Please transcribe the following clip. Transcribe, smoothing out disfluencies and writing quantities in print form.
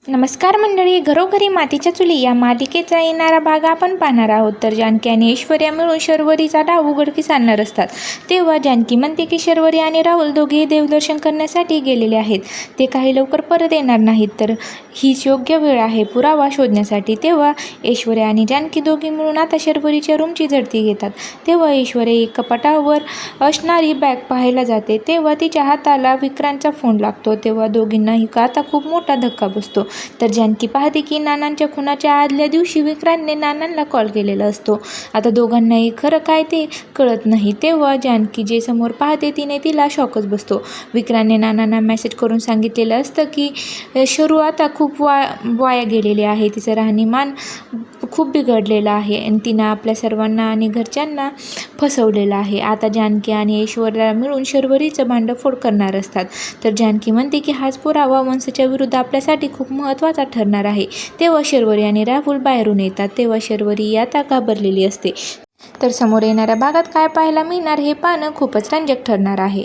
नमस्कार मंडळी, घरोघरी मातीच्या चुली या मालिकेचा येणारा भाग आपण पाहणार आहोत. तर जानकी आणि ऐश्वर्या मिळून शर्वरीचा डाव उघडकीस आणणार असतात. तेव्हा जानकी म्हणते की शर्वरी आणि राहुल दोघेही देवदर्शन करण्यासाठी गेलेले आहेत. ते काही लवकर परत येणार नाहीत, तर हीच योग्य वेळ आहे पुरावा शोधण्यासाठी. तेव्हा ऐश्वर्या आणि जानकी दोघी मिळून आता शर्वरीच्या रूमची झडती घेतात. तेव्हा ऐश्वर्या एक कपाटावर असणारी बॅग पाहायला जाते. तेव्हा तिच्या हाताला विक्रांतचा फोन लागतो. तेव्हा दोघींनाही आता खूप मोठा धक्का बसतो. तर जानकी पाहते की नानांच्या खुनाच्या आदल्या दिवशी विक्रांतने नानांना कॉल केलेला असतो. आता दोघांनाही खरं काय ते कळत नाही. तेव्हा जानकी जे समोर पाहते तिला शॉकच बसतो. विक्रांतने नानांना मेसेज करून सांगितलेलं असतं की शरू आता खूप वाया गेलेले आहे. तिचं राहणीमान खूप बिघडलेलं आहे आणि तिनं आपल्या सर्वांना आणि घरच्यांना फसवलेलं आहे. आता जानकी आणि ऐश्वर्या मिळून शर्वरीचं भांडफोड करणार असतात. तर जानकी म्हणते की हाच पुरावा वंशच्या विरुद्ध आपल्यासाठी खूप महत्त्वाचा ठरणार आहे. तेव्हा शर्वरी आणि राहुल बाहेरून येतात. तेव्हा शर्वरी आता घाबरलेली असते. तर समोर येणाऱ्या भागात काय पाहायला मिळणार हे पाहणं खूपच रंजक ठरणार आहे.